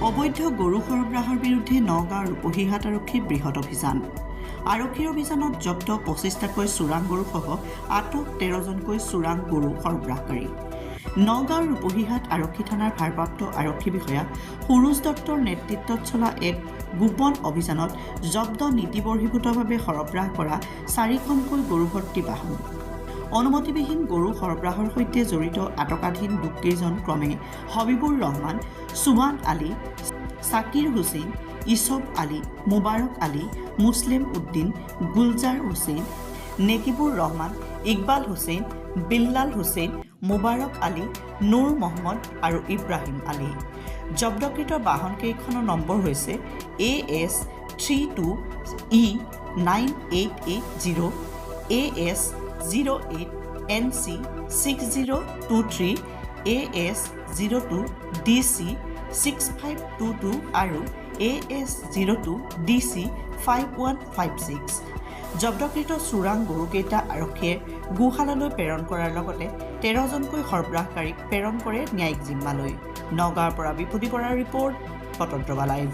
অবৈধ গৰু সৰবৰাহৰ বিৰুদ্ধে নগাঁও ৰূপহীহাট আৰক্ষীৰ বৃহৎ অভিযান। আৰক্ষীৰ অভিযানত জব্দ 25টাকৈ চোৰাং গৰুসহ আটক 13জনকৈ চোৰাং গৰু সৰবৰাহকাৰী। নগাঁও ৰূপহীহাট আৰক্ষী থানাৰ ভাৰপ্ৰাপ্ত আৰক্ষী বিষয়া সুৰুজ দত্তৰ নেতৃত্বত চলা এক গোপন অভিযানত জব্দ নীতিবৰ্হিভূতভাৱে সৰবৰাহ কৰা 4খনকৈ গৰুভৰ্তি বাহন। অনুমতিবিহীন গৰু সৰবৰাহৰ সৈতে জড়িত আটকাধীন লোককেইজন ক্ৰমে হবিবুৰ ৰহমান, সুবান আলী, ছাকিৰ হুছেইন, ইছব আলী, মুবাৰক আলী, মুছলিম উদ্দিন, গুলজাৰ হুছেইন, নেকিবুৰ ৰহমান, ইকবাল হুছেইন, বিল্লাল হুছেইন, মুবাৰক আলী, নুৰ মহম্মদ আৰু ইব্ৰাহিম আলী। জব্দকৃত বাহনকেইখনৰ নম্বৰ হৈছে AS 32E9880, AS 08 NC 6023, AS 02 DC 6522 আৰু AS 02 DC 5156। জব্দকৃত চোৰাং গৰুকেইটা আৰক্ষীয়ে গোশালালৈ প্ৰেৰণ কৰাৰ লগতে 13জনকৈ সৰবৰাহকাৰীক প্ৰেৰণ কৰে ন্যায়িক জিম্মালৈ। নগাঁৱৰ পৰা বিভূতি বৰাৰ ৰিপৰ্ট, স্বতন্ত্ৰবা লাইভ।